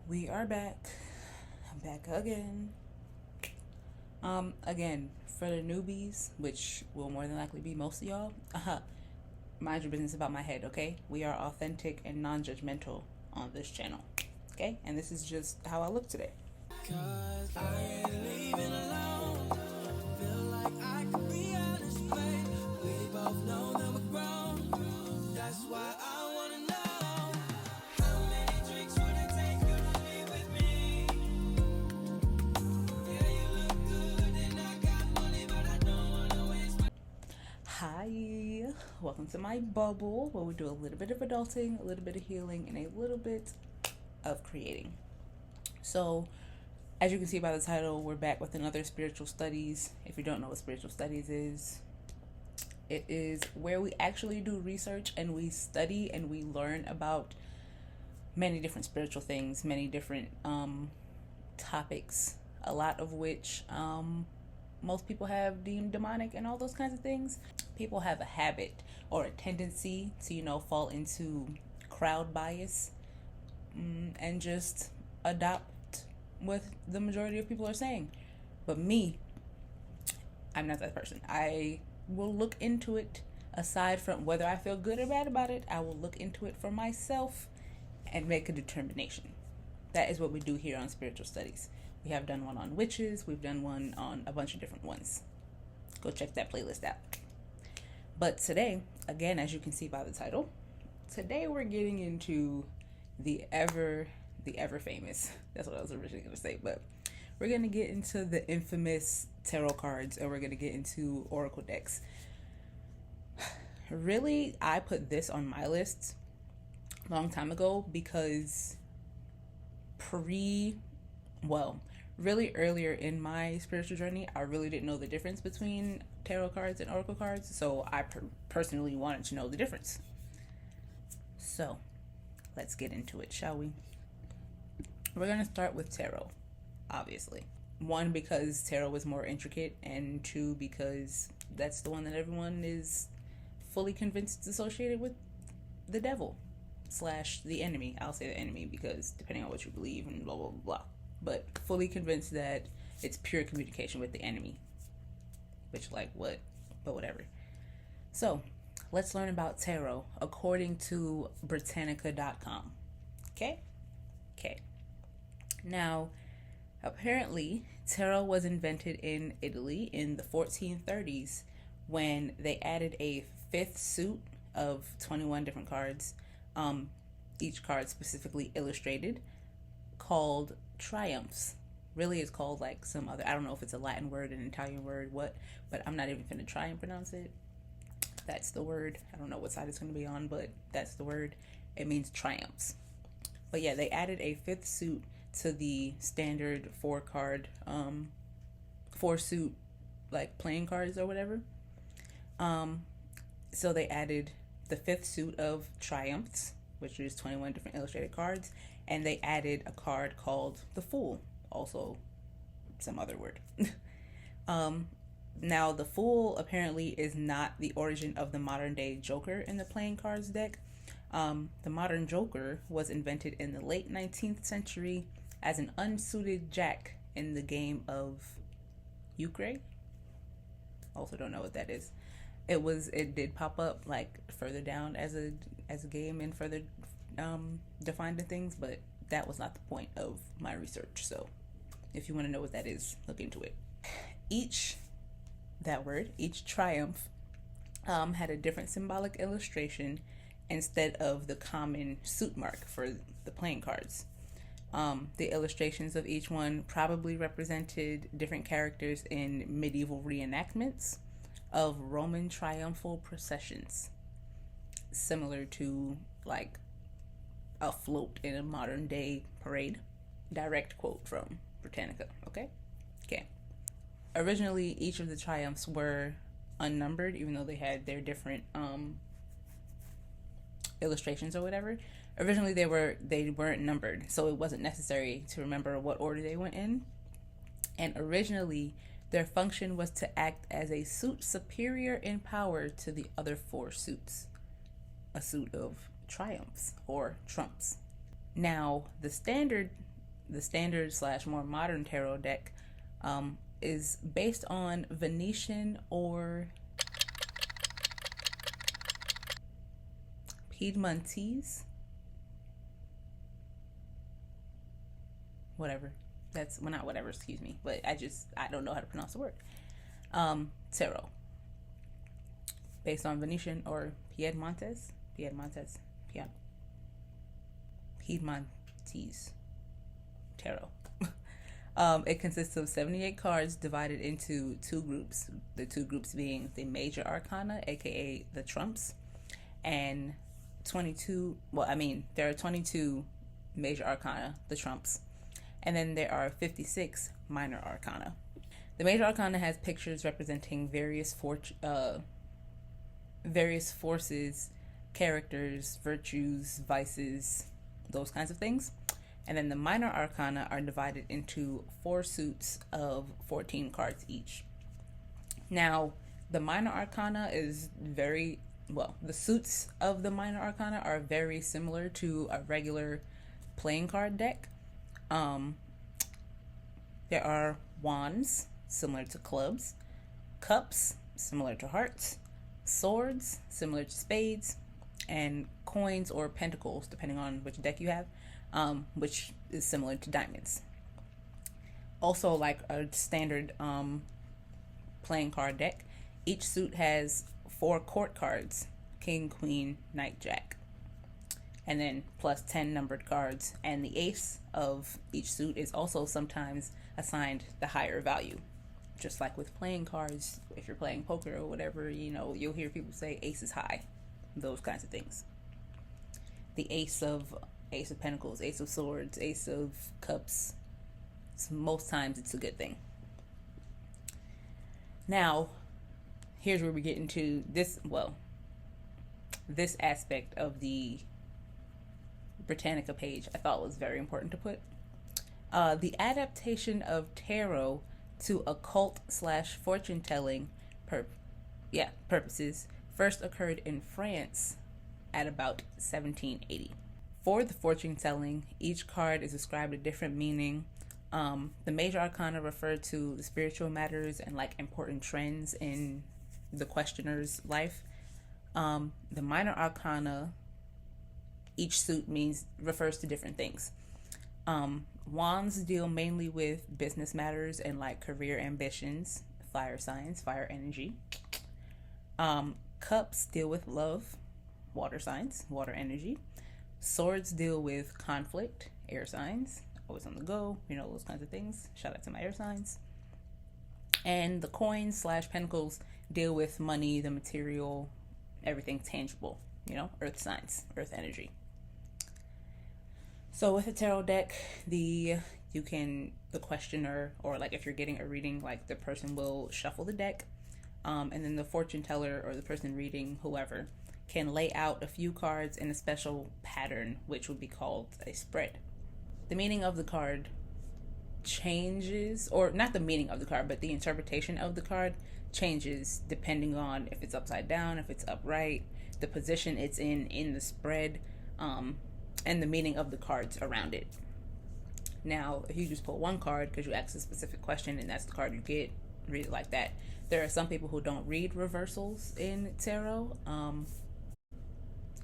We are back. I'm back again. Again, for the newbies, which will more than likely be most of y'all, mind your business about my head, okay? We are authentic and non-judgmental on this channel, okay? And this is just how I look today. 'Cause I ain't leaving alone. Feel like I could be honest, babe. We both know that we're grown. That's why I wanna know how many drinks would it take you to leave with me? Yeah, you look good and I got money, but I don't wanna waste my. Hi, welcome to my bubble where we do a little bit of adulting, a little bit of healing, and a little bit of creating. So, as you can see by the title, we're back with another spiritual studies. If you don't know what spiritual studies is, it is where we actually do research and we study and we learn about many different spiritual things, many different topics, a lot of which most people have deemed demonic and all those kinds of things. People have a habit or a tendency to, fall into crowd bias and just adopt what the majority of people are saying. But me, I'm not that person. I will look into it. Aside from whether I feel good or bad about it, I will look into it for myself and make a determination. That is what we do here on spiritual studies. We have done one on witches. We've done one on a bunch of different ones. Go check that playlist out. But today, again, as you can see by the title, today we're getting into the ever famous, that's what I was originally going to say, but we're going to get into the infamous tarot cards and we're going to get into oracle decks. Really, I put this on my list a long time ago because really earlier in my spiritual journey, I really didn't know the difference between tarot cards and oracle cards, so I personally wanted to know the difference. So let's get into it, shall we? We're going to start with tarot, obviously. One, because tarot is more intricate, and two, because that's the one that everyone is fully convinced is associated with the devil / the enemy. I'll say the enemy because depending on what you believe and blah, blah, blah. But fully convinced that it's pure communication with the enemy. Which, what? But whatever. So, let's learn about tarot according to Britannica.com. Okay? Now, apparently, tarot was invented in Italy in the 1430s when they added a fifth suit of 21 different cards, each card specifically illustrated, called triumphs. Really, it's called some other, I don't know if it's a Latin word, an Italian word, what, but I'm not even going to try and pronounce it. That's the word. I don't know what side it's going to be on, but that's the word. It means triumphs. But yeah, they added a fifth suit to the standard four suit playing cards or whatever. So they added the fifth suit of triumphs, which is 21 different illustrated cards, and they added a card called the Fool, also some other word. Now, the Fool apparently is not the origin of the modern day Joker in the playing cards deck. The modern Joker was invented in the late 19th century as an unsuited jack in the game of Euchre. Also don't know what that is. It did pop up further down as a game and further defined the things, but that was not the point of my research. So if you want to know what that is, look into it. Each triumph had a different symbolic illustration instead of the common suit mark for the playing cards. The illustrations of each one probably represented different characters in medieval reenactments of Roman triumphal processions, similar to a float in a modern day parade. Direct quote from Britannica. Okay. Originally, each of the triumphs were unnumbered, even though they had their different illustrations or whatever. Originally, they weren't numbered, so it wasn't necessary to remember what order they went in. And originally, their function was to act as a suit superior in power to the other four suits, a suit of triumphs or trumps. Now, the standard the standard / more modern tarot deck is based on Venetian or Piedmontese, whatever. That's, well, not whatever, excuse me, but I don't know how to pronounce the word. Tarot, based on Venetian or Piedmontese tarot. It consists of 78 cards divided into two groups. The two groups being the major arcana, aka the trumps, and 22. Well, I mean, there are 22 major arcana, the trumps, and then there are 56 minor arcana. The major arcana has pictures representing various forces, characters, virtues, vices, those kinds of things. And then the minor arcana are divided into 4 suits of 14 cards each. Now, the minor arcana is the suits of the minor arcana are very similar to a regular playing card deck. There are wands, similar to clubs, cups, similar to hearts, swords, similar to spades, and coins or pentacles, depending on which deck you have, which is similar to diamonds. Also, like a standard playing card deck, each suit has 4 court cards: king, queen, knight, jack, and then plus 10 numbered cards, and the ace of each suit is also sometimes assigned the higher value. Just like with playing cards, if you're playing poker or whatever, you'll hear people say ace is high, those kinds of things. The ace of pentacles, ace of swords, ace of cups, most times it's a good thing. Now, here's where we get into this aspect of the Britannica page I thought was very important to put. The adaptation of tarot to occult / fortune telling purposes first occurred in France at about 1780. For the fortune telling, each card is ascribed a different meaning. The major arcana refer to the spiritual matters and like important trends in the questioner's life. The minor arcana, each suit refers to different things. Wands deal mainly with business matters and like career ambitions, fire signs, fire energy. Cups deal with love, water signs, water energy. Swords deal with conflict, air signs, always on the go, those kinds of things. Shout out to my air signs. And the coins / pentacles deal with money, the material, everything tangible, earth signs, earth energy. So with a tarot deck, the questioner, or like if you're getting a reading, like the person will shuffle the deck, and then the fortune teller or the person reading, whoever, can lay out a few cards in a special pattern, which would be called a spread. The meaning of the card changes, or not the meaning of the card, but the interpretation of the card changes depending on if it's upside down, if it's upright, the position it's in the spread, and the meaning of the cards around it. Now, if you just pull one card because you ask a specific question and that's the card you get, read it like that. There are some people who don't read reversals in tarot.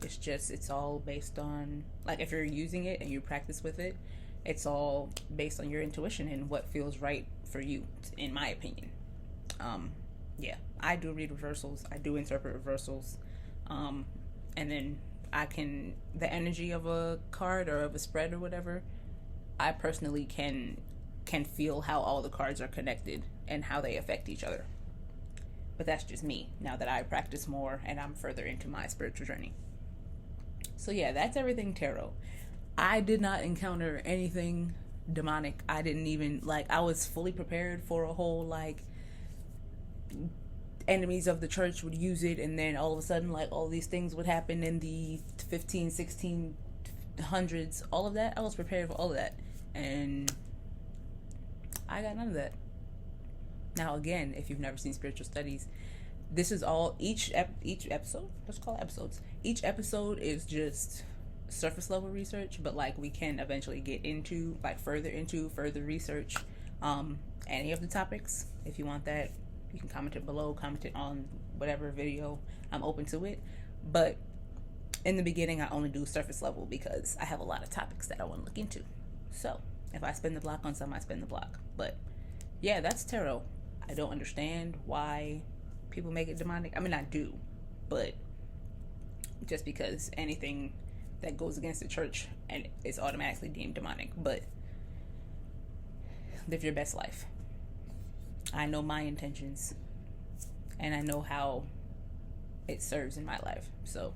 It's all based on, like, if you're using it and you practice with it, it's all based on your intuition and what feels right for you, in my opinion. I do read reversals. I do interpret reversals. And then the energy of a card or of a spread or whatever, I personally can feel how all the cards are connected and how they affect each other. But that's just me, now that I practice more and I'm further into my spiritual journey. So yeah, that's everything tarot. I did not encounter anything demonic. I didn't even, I was fully prepared for a whole, enemies of the church would use it, and then all of a sudden, all these things would happen in the 1600s, all of that. I was prepared for all of that, and I got none of that. Now, again, if you've never seen spiritual studies, this is all, each episode, let's call it episodes. Each episode is just surface level research, but like we can eventually get into like further research any of the topics. If you want that, you can comment it below, comment it on whatever video. I'm open to it, but in the beginning I only do surface level because I have a lot of topics that I want to look into. So if I spin the block on some, I spin the block. But yeah, that's tarot. I don't understand why people make it demonic. I mean, I do, but just because anything that goes against the church and is automatically deemed demonic. But live your best life. I know my intentions and I know how it serves in my life. So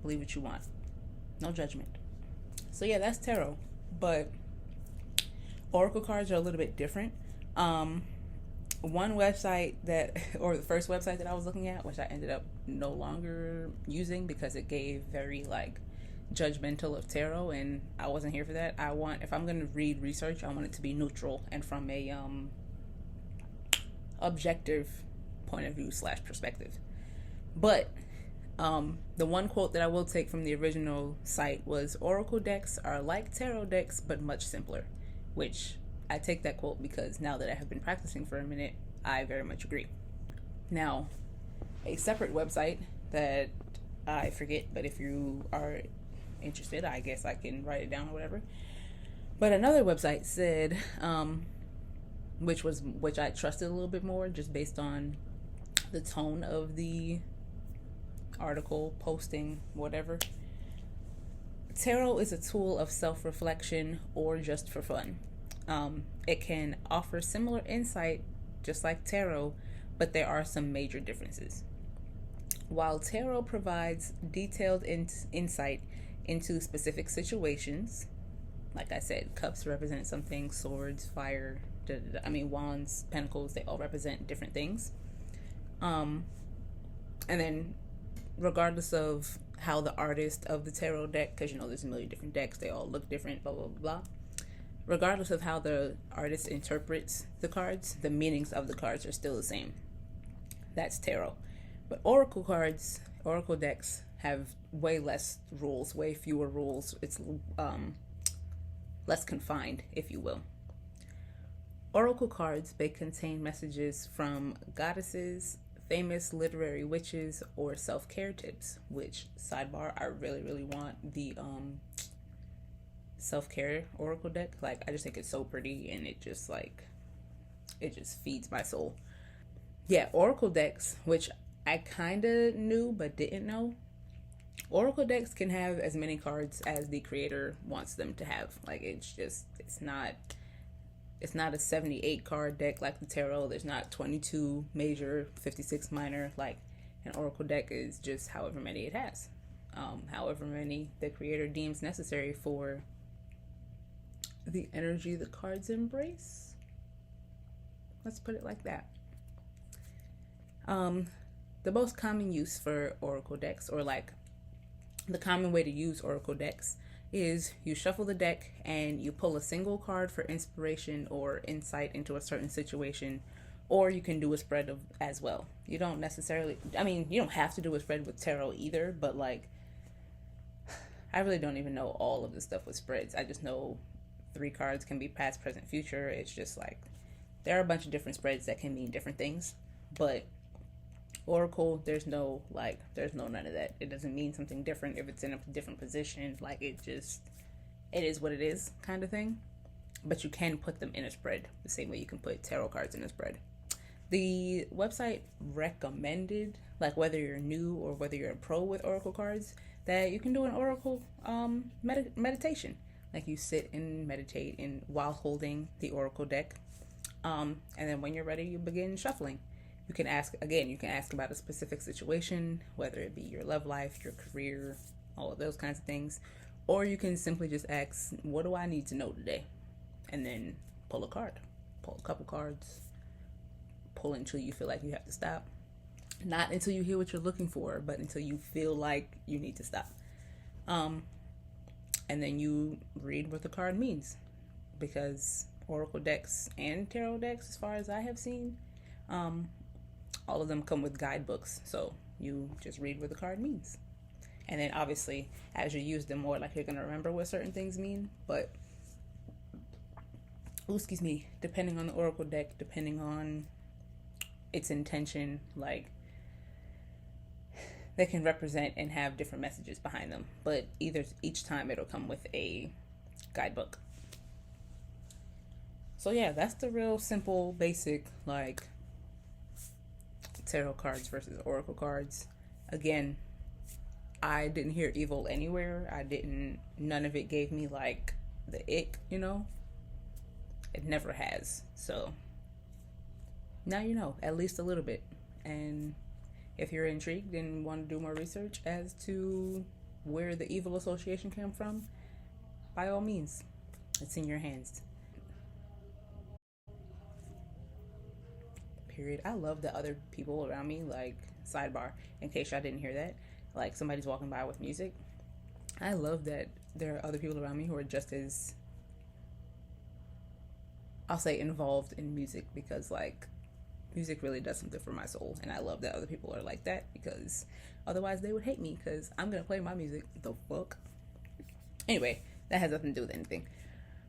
believe what you want. No judgment. So yeah, that's tarot. But oracle cards are a little bit different. One website or the first website that I was looking at, which I ended up no longer using because it gave very like judgmental of tarot, and I wasn't here for that. If I'm going to read research, I want it to be neutral and from a objective point of view / perspective. But the one quote that I will take from the original site was, "Oracle decks are like tarot decks, but much simpler," which I take that quote because now that I have been practicing for a minute, I very much agree. Now, a separate website that I forget, but if you are interested, I guess I can write it down or whatever. But another website said, which I trusted a little bit more just based on the tone of the article, posting, whatever. Tarot is a tool of self-reflection or just for fun. It can offer similar insight just like tarot, but there are some major differences. While tarot provides detailed insight into specific situations, like I said, cups represent something, swords, fire, wands, pentacles, they all represent different things. And then regardless of how the artist of the tarot deck, because there's a million different decks, they all look different, blah, blah, blah. Regardless of how the artist interprets the cards, the meanings of the cards are still the same. That's tarot. But oracle decks have way less rules, way fewer rules. It's less confined, if you will. Oracle cards may contain messages from goddesses, famous literary witches, or self-care tips, which, sidebar, I really, really want the self-care oracle deck. Like, I just think it's so pretty, and it just feeds my soul. Yeah, oracle decks, which I kind of knew but didn't know. Oracle decks can have as many cards as the creator wants them to have. Like, it's not a 78 card deck like the tarot. There's not 22 major, 56 minor. Like, an oracle deck is just however many it has. However many the creator deems necessary for the energy the cards embrace. Let's put it like that. The most common use for oracle decks, or like the common way to use oracle decks, is you shuffle the deck and you pull a single card for inspiration or insight into a certain situation, or you can do a spread as well. You don't have to do a spread with tarot either, but like, I really don't even know all of the stuff with spreads. I just know 3 cards can be past, present, future. It's just like, there are a bunch of different spreads that can mean different things, but oracle, there's no none of that. It doesn't mean something different if it's in a different position. Like, it is what it is kind of thing. But you can put them in a spread the same way you can put tarot cards in a spread. The website recommended, like, whether you're new or whether you're a pro with oracle cards, that you can do an oracle meditation. Like, you sit and meditate while holding the oracle deck, and then when you're ready, you begin shuffling. You can ask about a specific situation, whether it be your love life, your career, all of those kinds of things. Or you can simply just ask, what do I need to know today? And then pull a card. Pull a couple cards. Pull until you feel like you have to stop. Not until you hear what you're looking for, but until you feel like you need to stop. And then you read what the card means. Because oracle decks and tarot decks, as far as I have seen, all of them come with guidebooks. So you just read what the card means. And then obviously, as you use them more, like you're gonna remember what certain things mean. But, excuse me, depending on the oracle deck, depending on its intention, like they can represent and have different messages behind them. But either each time it'll come with a guidebook. So yeah, that's the real simple, basic, like tarot cards versus oracle cards. Again, I didn't hear evil anywhere. None of it gave me like the ick, you know? It never has. So now you know, at least a little bit. And if you're intrigued and want to do more research as to where the evil association came from, by all means, it's in your hands. Period. I love that other people around me, like, sidebar, in case y'all didn't hear that, like somebody's walking by with music. I love that there are other people around me who are just as, I'll say, involved in music, because like music really does something for my soul, and I love that other people are like that, because otherwise they would hate me because I'm gonna play my music. The fuck. Anyway, that has nothing to do with anything.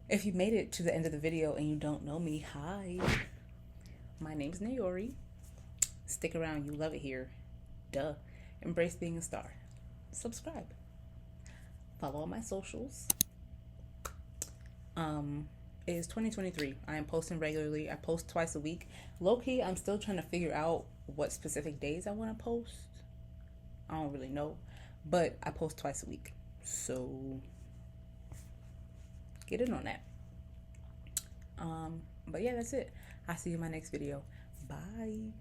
If you made it to the end of the video and you don't know me, hi, my name's Naori. Stick around, you love it here. Duh. Embrace being a star. Subscribe. Follow all my socials. It is 2023. I am posting regularly. I post twice a week. Low-key, I'm still trying to figure out what specific days I want to post. I don't really know. But I post twice a week. So get in on that. But yeah, that's it. I'll see you in my next video. Bye.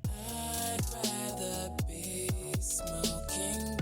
I'd rather be smoking